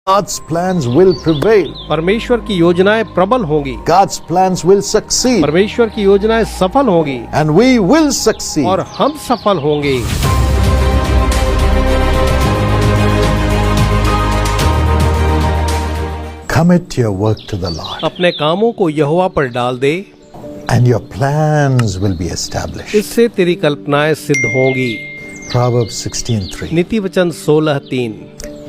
God's plans will prevail. परमेश्वर की योजनाएं प्रबल होंगी, God's plans will succeed. परमेश्वर की योजनाएं सफल होंगी And we will succeed. और हम सफल होंगे। Commit your work to the Lord. अपने कामों को यहोवा पर डाल दे, And your plans will be established. इससे तेरी कल्पनाएं सिद्ध होंगी। Proverbs 16:3. नीति वचन 16:3।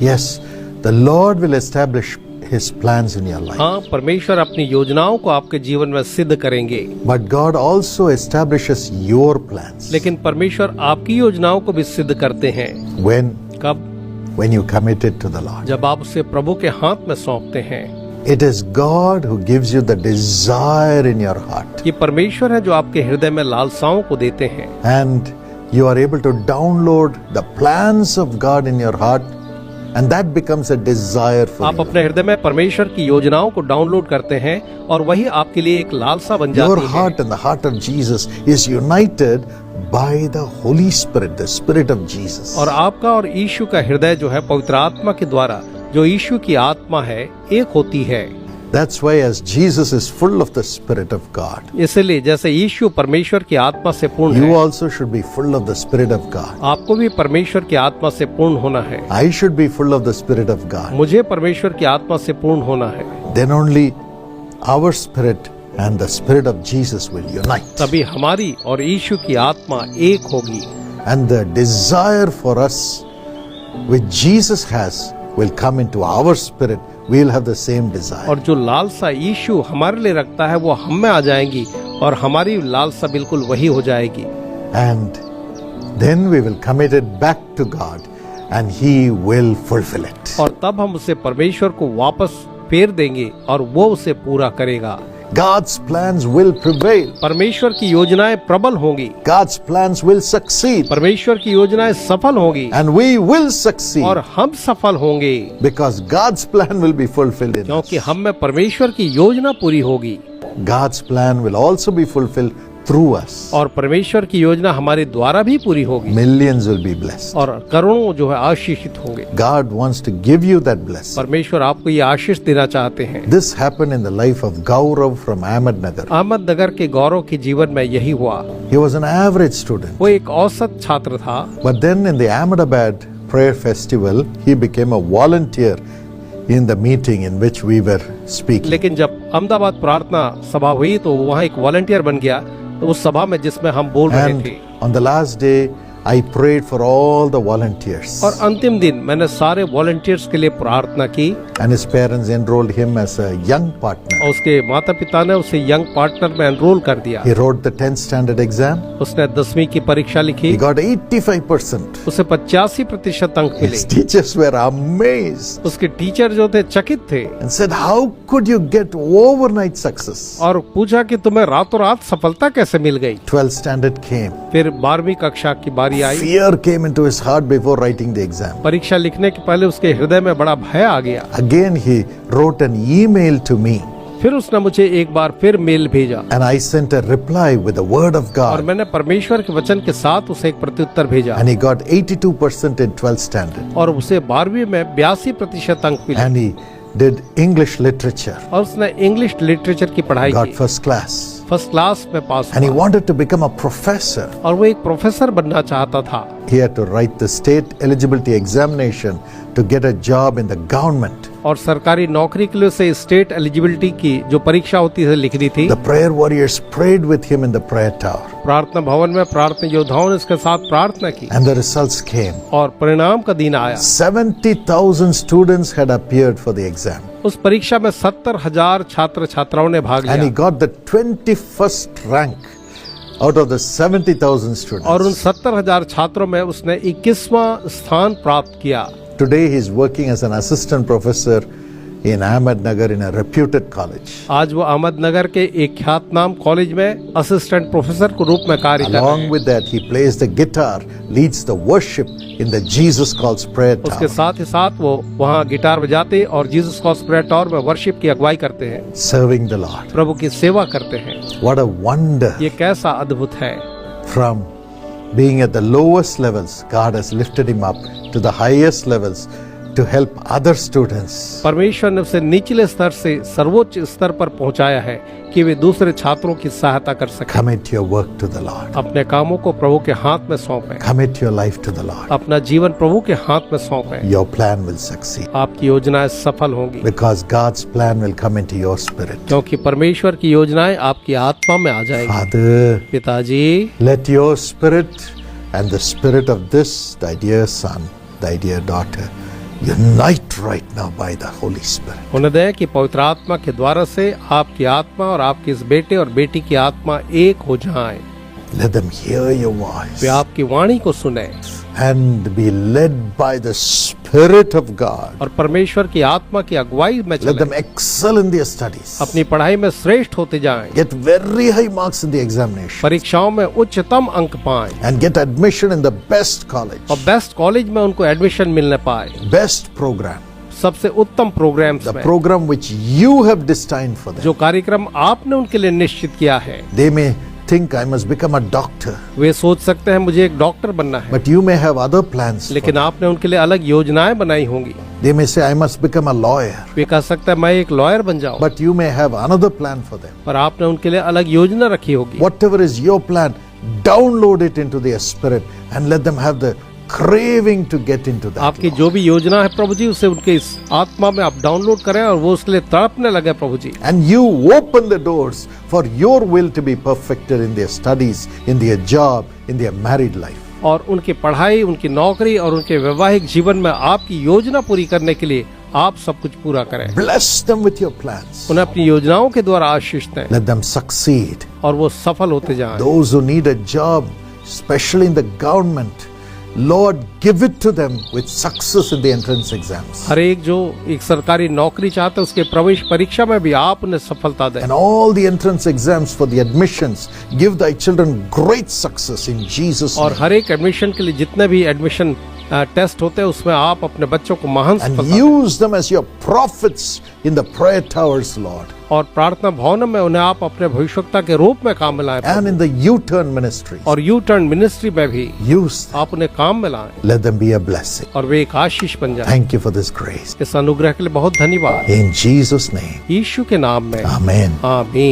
Yes, the Lord will establish His plans in your life. हाँ, परमेश्वर अपनी योजनाओं को आपके जीवन में सिद्ध करेंगे, But God also establishes your plans. लेकिन परमेश्वर आपकी योजनाओं को भी सिद्ध करते हैं। When? कब? When you commit it to the Lord. जब आप उसे प्रभु के हाथ में सौंपते हैं। It is God who gives you the desire in your heart. ये परमेश्वर है जो आपके हृदय में लालसाओं को देते हैं, And you are able to download the plans of God in your heart, and that becomes a desire for आप you. अपने हृदय में परमेश्वर की योजनाओं को डाउनलोड करते हैं और वही आपके लिए एक लालसा बन Your जाती है। heart and the heart of Jesus is united by the Holy Spirit, the Spirit of Jesus. और आपका और यीशु का हृदय जो है पवित्र आत्मा के द्वारा, जो यीशु की आत्मा है, एक होती है। That's why as Jesus is full of the Spirit of God, इसलिए जैसे यीशु परमेश्वर की आत्मा से पूर्ण you है, also should be full of the Spirit of God. आपको भी परमेश्वर की आत्मा से पूर्ण होना है। I should be full of the Spirit of God. मुझे परमेश्वर की आत्मा से पूर्ण होना है। Then only our spirit and the Spirit of Jesus will unite. तभी हमारी और यीशु की आत्मा एक होगी And the desire for us which Jesus has will come into our spirit. We will have the same desire. और जो लालसा यीशु हमारे लिए रखता है वो हम में आ जाएंगी और हमारी लालसा बिल्कुल वही हो जाएगी। And then we will commit it back to God and He will fulfill it. और तब हम उसे परमेश्वर को वापस फेर देंगे और वो उसे पूरा करेगा। God's plans will prevail. परमेश्वर की योजनाएं प्रबल होंगी, God's plans will succeed. परमेश्वर की योजनाएं सफल होंगी And we will succeed. और हम सफल होंगे, Because God's plan will be fulfilled in us. क्योंकि हम में परमेश्वर की योजना पूरी होगी God's plan will also be fulfilled through us. और परमेश्वर की योजना हमारे द्वारा भी पूरी होगी Millions will be blessed. और करोड़ों जो है आशीषित होंगे। God wants to give you that blessing. परमेश्वर आपको ये आशीष देना चाहते हैं। This happened in the life of Gaurav from Ahmednagar. Ahmednagar के गौरव के जीवन में यही हुआ। He was an average student. वो एक औसत छात्र था, But then in the Ahmedabad prayer festival, he became a volunteer in the meeting in which we were speaking. लेकिन जब अहमदाबाद प्रार्थना सभा हुई तो वहाँ एक वॉलंटियर बन गया उस सभा में जिसमें हम बोल रहे And थे। on the last day, I prayed for all the volunteers. और अंतिम दिन मैंने सारे वॉलंटियर्स के लिए प्रार्थना की And his parents enrolled him as a young partner. और उसके माता पिता ने उसे यंग पार्टनर में एनरोल कर दिया। He wrote the 10th standard exam. उसने 10वीं की परीक्षा लिखी, He got 85%. उसे 85% अंक मिले। His teachers were amazed उसके टीचर जो थे चकित थे and said, "How could you get overnight success?" और पूछा कि तुम्हें रातों रात सफलता कैसे मिल गई। 12th standard came. फिर 12वीं कक्षा की बारी आई। Fear came into his heart before writing the exam. परीक्षा लिखने के पहले उसके हृदय में बड़ा भय आ गया। Again, he wrote an email to me, फिर उसने मुझे एक बार फिर मेल भेजा and I sent a reply with the word of और God. मैंने परमेश्वर के वचन के साथ उसे एक प्रत्युत्तर भेजा And he got 82% in 12th standard. और उसे 12वीं में 82% अंक मिले And he did English literature, और उसने इंग्लिश लिटरेचर की पढ़ाई got की, first class. फर्स्ट क्लास में पास And he हुआ wanted to become a professor. और वो एक प्रोफेसर बनना चाहता था। He had to write the state eligibility examination to get a job in the government. और सरकारी नौकरी के लिए उसे स्टेट एलिजिबिलिटी की जो परीक्षा होती है लिखनी थी। The prayer warriors prayed with him in the prayer tower. प्रार्थना भवन में प्रार्थना योद्धाओं ने इसके साथ प्रार्थना की And the results came. और परिणाम का दिन आया। 70,000 students had appeared for the exam. उस परीक्षा में 70,000 छात्र छात्राओं ने भाग And he लिया got the 21st rank out of the 70,000 students. और उन 70,000 छात्रों में उसने 21वां स्थान प्राप्त किया। Today he is working as an assistant professor in Ahmednagar in a reputed college. आज वो अहमदनगर के एक ख्यातनाम कॉलेज में असिस्टेंट प्रोफेसर के रूप में कार्य कर रहे Along हैं। with that, he plays the guitar, leads the worship in the Jesus Calls prayer उसके tower, साथ ही साथ वो वहाँ गिटार बजाते और जीसस कॉल्स प्रेयर टावर में वर्शिप की अगुवाई करते हैं, serving the Lord. प्रभु की सेवा करते हैं। What a wonder! ये कैसा अद्भुत है। From being at the lowest levels, God has lifted him up to the highest levels to help other students. परमेश्वर ने उसे निचले स्तर से सर्वोच्च स्तर पर पहुंचाया है कि वे दूसरे छात्रों की सहायता कर सकें। Commit your work to the Lord. अपने कामों को प्रभु के हाथ में सौंपें। Commit your life to the Lord. अपना जीवन प्रभु के हाथ में सौंपें। Your plan will succeed. आपकी योजनाएं सफल होंगी, Because God's plan will come into your spirit. क्योंकि परमेश्वर की योजनाएं आपकी आत्मा में आ जाएंगी। Father, पिताजी, let your spirit and the spirit of this, thy dear son, thy dear daughter, unite right now by the Holy Spirit. उन्हें दें कि पवित्र आत्मा के द्वारा से आपकी आत्मा और आपके इस बेटे और बेटी की आत्मा एक हो जाएं। Let them hear your voice वे आपकी वाणी को सुने and be led by the Spirit of God. और परमेश्वर की आत्मा की अगुवाई में Let चलें। them excel in their studies. अपनी पढ़ाई में श्रेष्ठ होते जाएं, Get very high marks in the examination परीक्षाओं में उच्चतम अंक पाएं and get admission in the best college, और बेस्ट कॉलेज में उनको एडमिशन मिलने पाए, best program, सबसे उत्तम प्रोग्राम्स the में, program which you have destined for them. जो कार्यक्रम आपने उनके लिए निश्चित किया है। They may think I must become a doctor, वे सोच सकते हैं मुझे एक डॉक्टर बनना है, but you may have other plans. for लेकिन them. आपने उनके लिए अलग योजनाएं बनाई होंगी। They may say I must become a lawyer, वे कह सकते हैं मैं एक लॉयर बन जाऊं, but you may have another plan for them. पर आपने उनके लिए अलग योजना रखी होगी। Whatever is your plan, download it into their spirit and let them have the craving to get into that. आपकी Lord. जो भी योजना है प्रभु जी, उसे उनके इस आत्मा में आप डाउनलोड करें और वो उसके लिए तड़पने लगे प्रभु जी। And you open the doors for your will to be perfected in their studies, in their job, in their married life. और उनकी पढ़ाई, उनकी नौकरी और उनके वैवाहिक जीवन में आपकी योजना पूरी करने के लिए आप सब कुछ पूरा करें। Bless them with your plans. उन्हें अपनी योजनाओं के द्वारा आशीष दें Let them succeed. और वो सफल होते जाएं। Those who need a job, especially in the government, Lord, give it to them with success in the entrance exams. हर एक जो एक सरकारी नौकरी चाहते हैं उसके प्रवेश परीक्षा में भी आप उन्हें सफलता दें And all the entrance exams for the admissions, give thy children great success in Jesus' और name. हर एक एडमिशन के लिए जितने भी एडमिशन टेस्ट होते हैं उसमें आप अपने बच्चों को महान And सफलता दें। use them as your prophets in the prayer towers, Lord. और प्रार्थना भवन में उन्हें आप अपने भविष्यवक्ता के रूप में काम में लाएं And in the U-turn ministry, और यू टर्न मिनिस्ट्री में भी use them. आप उन्हें काम में लाएं Let them be a blessing. और वे एक आशीष बन जाए। Thank you for this grace. इस अनुग्रह के लिए बहुत धन्यवाद। In Jesus' name, यीशु के नाम में Amen. आमीन।